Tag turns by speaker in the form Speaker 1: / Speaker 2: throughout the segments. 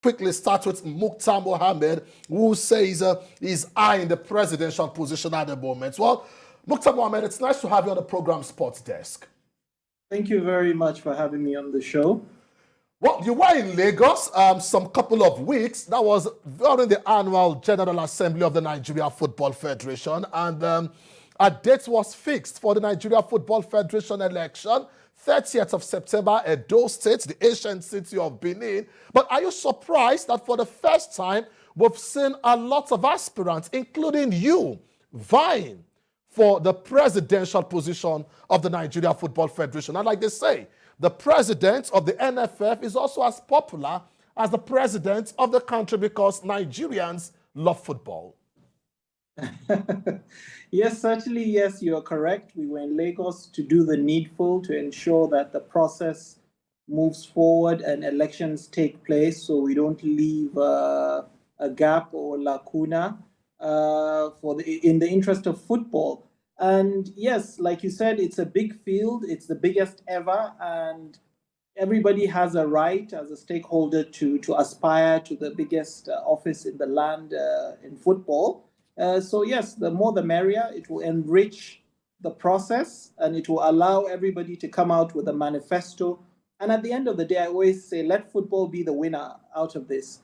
Speaker 1: quickly start with Mouktar Mohammed, who says he's eyeing the presidential position at the moment. Well, Mouktar Mohammed, it's nice to have you on the program Sports Desk.
Speaker 2: Thank you very much for having me on the show.
Speaker 1: Well, you were in Lagos some couple of weeks. That was during the annual General Assembly of the Nigeria Football Federation. And a date was fixed for the Nigeria Football Federation election, 30th of September, Edo State, the ancient city of Benin. But are you surprised that for the first time, we've seen a lot of aspirants, including you, vying for the presidential position of the Nigeria Football Federation? And like they say, the president of the NFF is also as popular as the president of the country because Nigerians love football.
Speaker 2: Yes, certainly, yes, you are correct. We were in Lagos to do the needful to ensure that the process moves forward and elections take place so we don't leave a gap or lacuna in the interest of football. And yes, like you said, it's a big field. It's the biggest ever. And everybody has a right as a stakeholder to aspire to the biggest office in the land in football. So yes, the more the merrier. It will enrich the process and it will allow everybody to come out with a manifesto. And at the end of the day, I always say, let football be the winner out of this.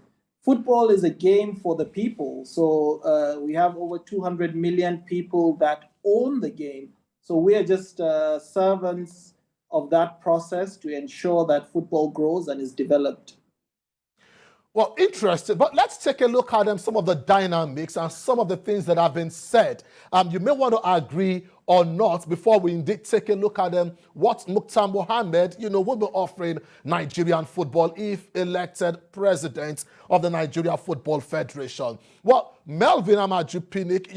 Speaker 2: Football is a game for the people. So we have over 200 million people that own the game. So we are just servants of that process to ensure that football grows and is developed.
Speaker 1: Well, interesting. But let's take a look at some of the dynamics and some of the things that have been said. You may want to agree or not before we indeed take a look at what Mouktar Mohammed, will be offering Nigerian football if elected president of the Nigeria Football Federation. Well, Melvin Amaju Pinnick,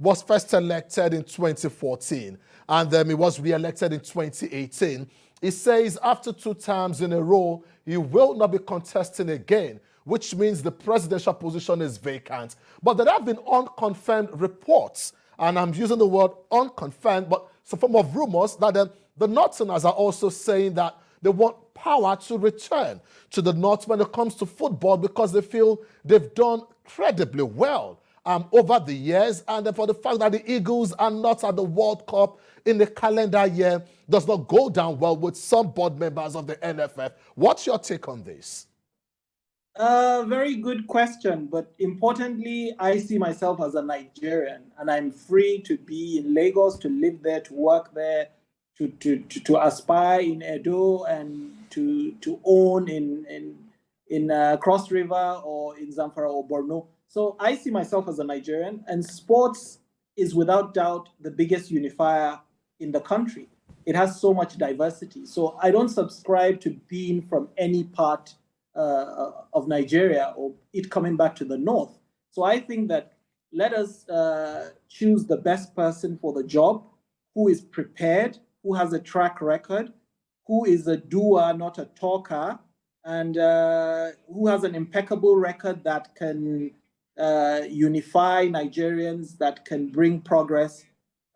Speaker 1: was first elected in 2014 and then he was re-elected in 2018. He says after 2 terms in a row, he will not be contesting again, which means the presidential position is vacant. But there have been unconfirmed reports, and I'm using the word unconfirmed, but some form of rumors that the Northerners are also saying that they want power to return to the North when it comes to football because they feel they've done incredibly well over the years, and for the fact that the Eagles are not at the World Cup in the calendar year does not go down well with some board members of the NFF. What's your take on this?
Speaker 2: Very good question, but importantly, I see myself as a Nigerian, and I'm free to be in Lagos, to live there, to work there, to aspire in Edo, and to own in Cross River or in Zamfara or Borno. So I see myself as a Nigerian, and sports is without doubt the biggest unifier in the country. It has so much diversity. So I don't subscribe to being from any part of Nigeria or it coming back to the north. So I think that let us choose the best person for the job, who is prepared, who has a track record, who is a doer, not a talker, and who has an impeccable record that can unify Nigerians, that can bring progress.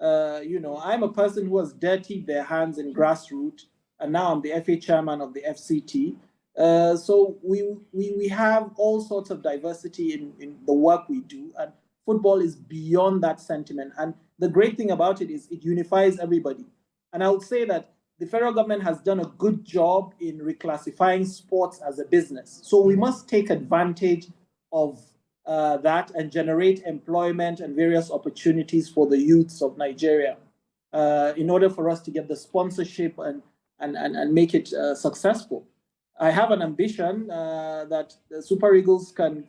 Speaker 2: I'm a person who has dirtied their hands in grassroots, and now I'm the FA chairman of the FCT. So we have all sorts of diversity in the work we do, and football is beyond that sentiment. And the great thing about it is it unifies everybody. And I would say that the federal government has done a good job in reclassifying sports as a business. So we must take advantage of that and generate employment and various opportunities for the youths of Nigeria in order for us to get the sponsorship and make it successful. I have an ambition that the Super Eagles can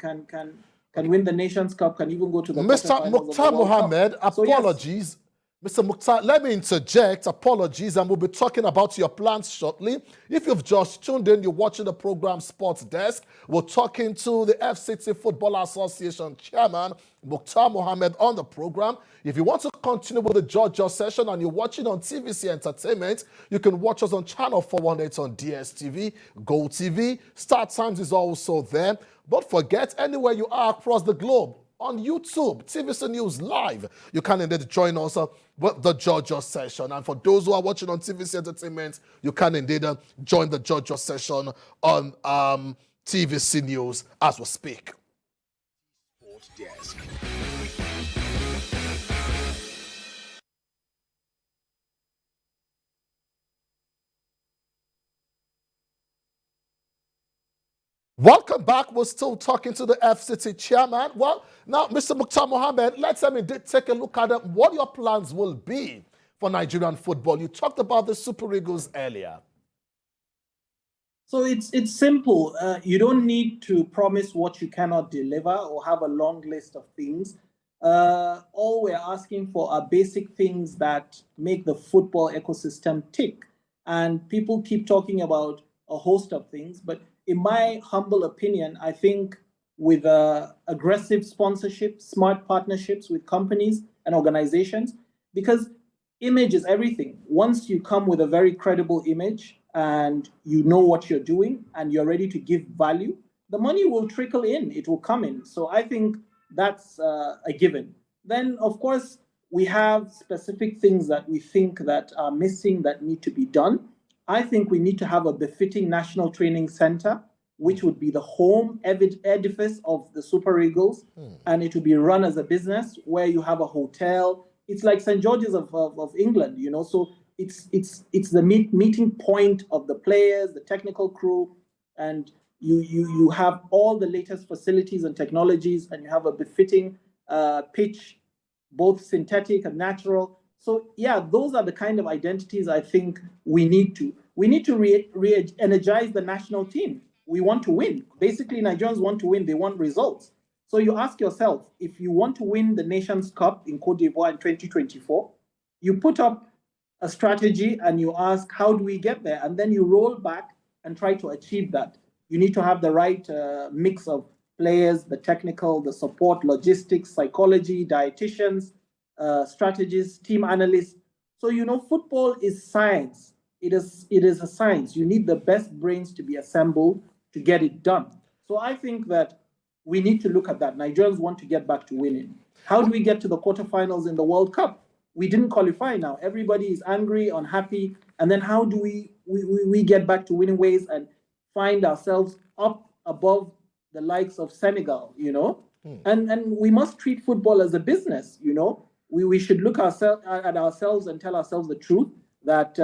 Speaker 2: win the Nations Cup, can even go to the
Speaker 1: Mr. Mouktar Mohammed, apologies. So, yes. Mr. Mouktar, let me interject. Apologies, and we'll be talking about your plans shortly. If you've just tuned in, you're watching the program Sports Desk. We're talking to the FCT Football Association Chairman, Mouktar Mohammed, on the program. If you want to continue with the Georgia session and you're watching on TVC Entertainment, you can watch us on Channel 418 on DSTV, Go TV. Start Times is also there. Don't forget, anywhere you are across the globe, on YouTube, TVC News Live, you can indeed join us with the Georgia session. And for those who are watching on TVC Entertainment, you can indeed join the Georgia session on TVC News as we speak.
Speaker 3: Sport Desk.
Speaker 1: Welcome back. We're still talking to the FCT chairman. Well, now, Mr. Mouktar Mohammed, let's take a look at what your plans will be for Nigerian football. You talked about the Super Eagles earlier.
Speaker 2: So it's simple. You don't need to promise what you cannot deliver or have a long list of things. All we're asking for are basic things that make the football ecosystem tick. And people keep talking about a host of things, but in my humble opinion, I think with aggressive sponsorship, smart partnerships with companies and organizations, because image is everything. Once you come with a very credible image and you know what you're doing and you're ready to give value, the money will trickle in, it will come in. So I think that's a given. Then, of course, we have specific things that we think that are missing that need to be done. I think we need to have a befitting national training center, which would be the home edifice of the Super Eagles, and it would be run as a business where you have a hotel. It's like St. George's of England, you know. So it's the meeting point of the players, the technical crew, and you have all the latest facilities and technologies, and you have a befitting pitch, both synthetic and natural. So yeah, those are the kind of identities I think we need to re-energize the national team. We want to win. Basically, Nigerians want to win. They want results. So you ask yourself, if you want to win the Nations Cup in Cote d'Ivoire in 2024, you put up a strategy and you ask, how do we get there? And then you roll back and try to achieve that. You need to have the right mix of players, the technical, the support, logistics, psychology, dietitians, strategists, team analysts. So, you know, football is science. It is a science. You need the best brains to be assembled to get it done. So I think that we need to look at that. Nigerians want to get back to winning. How do we get to the quarterfinals in the World Cup? We didn't qualify now. Everybody is angry, unhappy. And then how do we get back to winning ways and find ourselves up above the likes of Senegal, you know? And we must treat football as a business, you know? We should look at ourselves and tell ourselves the truth that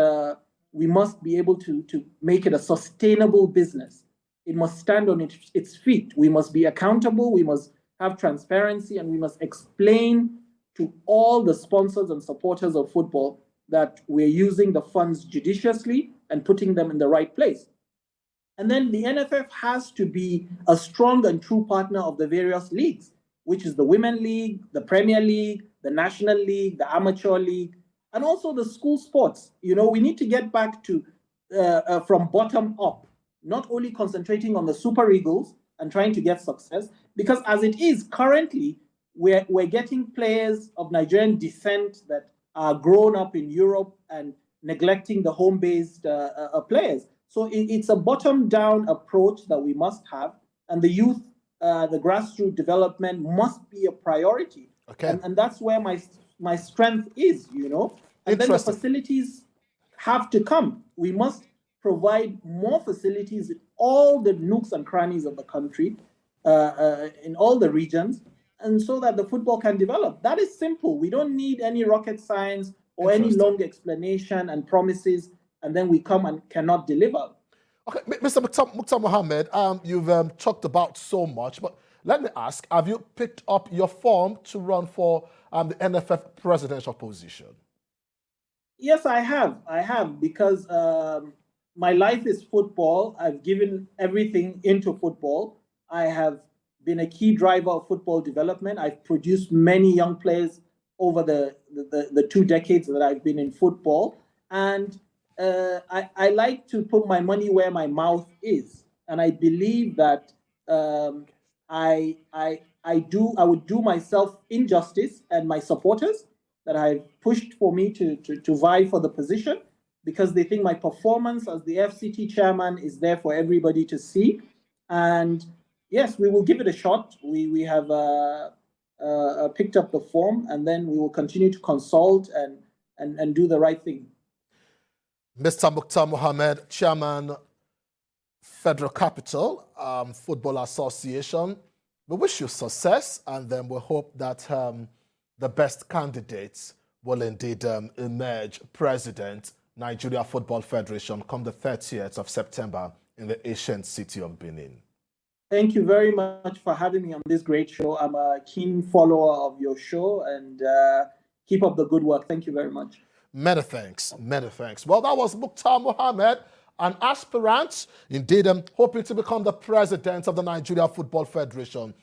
Speaker 2: we must be able to make it a sustainable business. It must stand on its feet. We must be accountable. We must have transparency, and we must explain to all the sponsors and supporters of football that we're using the funds judiciously and putting them in the right place. And then the NFF has to be a strong and true partner of the various leagues, which is the Women League, the Premier League, the National League, the Amateur League, and also the school sports. You know, we need to get back to from bottom up, not only concentrating on the Super Eagles and trying to get success, because as it is currently, we're getting players of Nigerian descent that are grown up in Europe and neglecting the home-based players. So it's a bottom-down approach that we must have, and the youth, the grassroots development must be a priority.
Speaker 1: Okay.
Speaker 2: And that's where my strength is, you know. And then the facilities have to come. We must provide more facilities in all the nooks and crannies of the country, in all the regions, and so that the football can develop. That is simple. We don't need any rocket science or any long explanation and promises, and then we come and cannot deliver.
Speaker 1: Okay, Mr. Mouktar Mohammed, you've talked about so much, but let me ask, have you picked up your form to run for the NFF presidential position?
Speaker 2: Yes, I have, because my life is football. I've given everything into football. I have been a key driver of football development. I've produced many young players over the 2 decades that I've been in football. And I like to put my money where my mouth is. And I believe that I would do myself injustice and my supporters that have pushed for me to vie for the position, because they think my performance as the FCT chairman is there for everybody to see. And yes, we will give it a shot. We have picked up the form, and then we will continue to consult and do the right thing.
Speaker 1: Mr. Mouktar Mohammed, chairman Federal Capital Football Association. We wish you success, and then we hope that the best candidates will indeed emerge president, Nigeria Football Federation, come the 30th of September in the ancient city of Benin.
Speaker 2: Thank you very much for having me on this great show. I'm a keen follower of your show, and keep up the good work. Thank you very much.
Speaker 1: Many thanks, many thanks. Well, that was Mouktar Mohammed, an aspirant, indeed hoping to become the president of the Nigeria Football Federation.